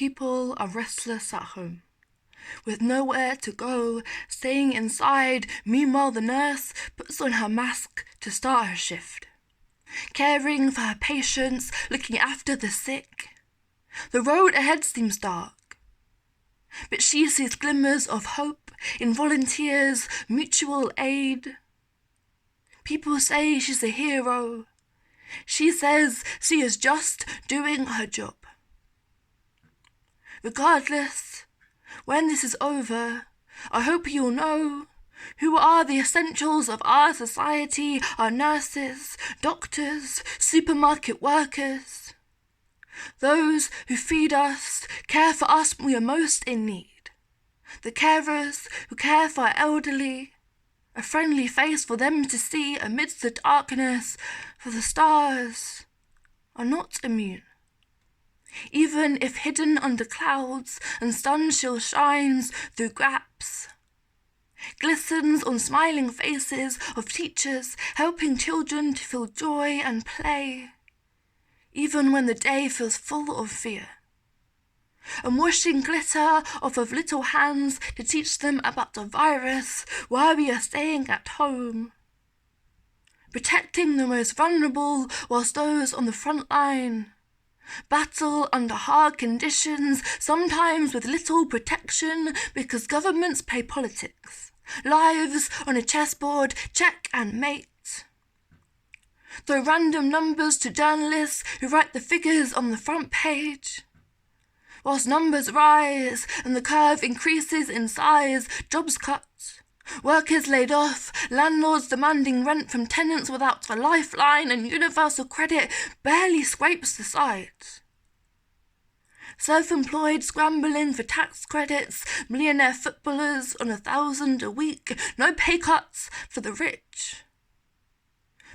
people are restless at home, with nowhere to go, staying inside. Meanwhile, the nurse puts on her mask to start her shift, caring for her patients, looking after the sick. The road ahead seems dark, but she sees glimmers of hope in volunteers, mutual aid. People say she's a hero. She says she is just doing her job. Regardless, when this is over, I hope you'll know who are the essentials of our society: our nurses, doctors, supermarket workers, those who feed us, care for us when we are most in need, the carers who care for our elderly, a friendly face for them to see amidst the darkness, for the stars are not immune. Even if hidden under clouds and sun still shines through gaps, glistens on smiling faces of teachers helping children to feel joy and play, even when the day feels full of fear, and washing glitter off of little hands to teach them about the virus while we are staying at home, protecting the most vulnerable whilst those on the front line battle under hard conditions, sometimes with little protection because governments play politics, lives on a chessboard, check and mate. Throw random numbers to journalists who write the figures on the front page. Whilst numbers rise and the curve increases in size, jobs cut, workers laid off, landlords demanding rent from tenants without a lifeline, and universal credit barely scrapes the sides. Self-employed scrambling for tax credits, millionaire footballers on 1,000 a week, no pay cuts for the rich,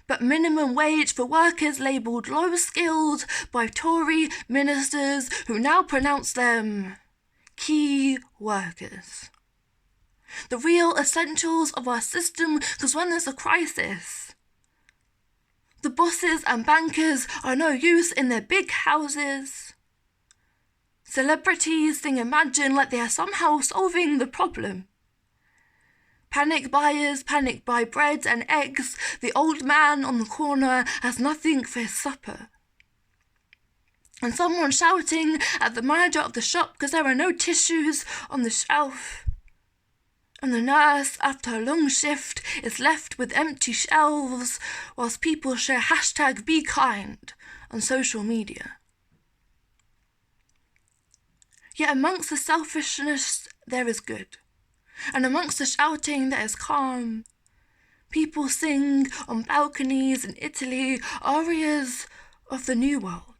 but minimum wage for workers labelled low-skilled by Tory ministers who now pronounce them key workers. The real essentials of our system, because when there's a crisis, the bosses and bankers are no use in their big houses. Celebrities sing Imagine like they are somehow solving the problem. Panic buyers panic buy bread and eggs. The old man on the corner has nothing for his supper. And someone shouting at the manager of the shop because there are no tissues on the shelf. And the nurse, after a long shift, is left with empty shelves whilst people share #BeKind on social media. Yet amongst the selfishness there is good, and amongst the shouting there is calm. People sing on balconies in Italy arias of the New World.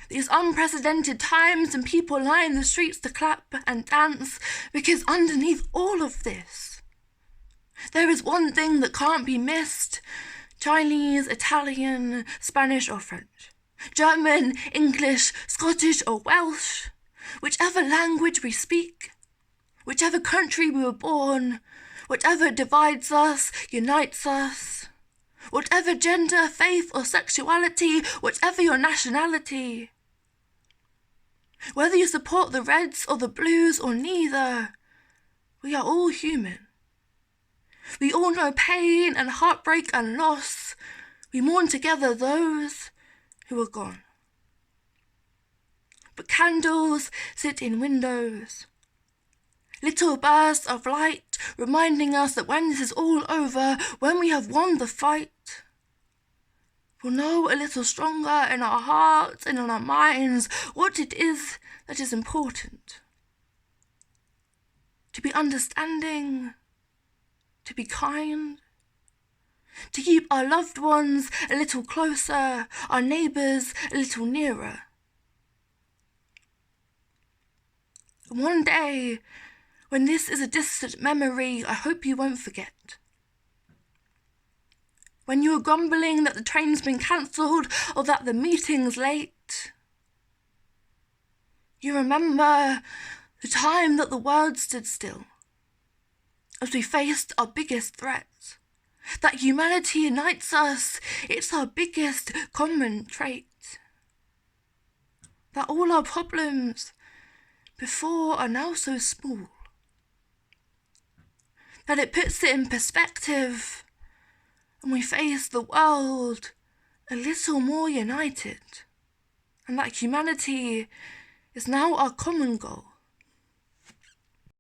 These unprecedented times, and people line the streets to clap and dance, because underneath all of this, there is one thing that can't be missed: Chinese, Italian, Spanish or French, German, English, Scottish or Welsh, whichever language we speak, whichever country we were born, whatever divides us, unites us, whatever gender, faith or sexuality, whatever your nationality. Whether you support the Reds or the Blues or neither, we are all human. We all know pain and heartbreak and loss. We mourn together those who are gone. But candles sit in windows, little bursts of light reminding us that when this is all over, when we have won the fight, we'll know a little stronger in our hearts and in our minds what it is that is important. To be understanding, to be kind, to keep our loved ones a little closer, our neighbours a little nearer. One day, when this is a distant memory, I hope you won't forget. When you are grumbling that the train's been cancelled or that the meeting's late, you remember the time that the world stood still as we faced our biggest threat. That humanity unites us, it's our biggest common trait. that all our problems before are now so small, that it puts it in perspective and we face the world a little more united, and that humanity is now our common goal.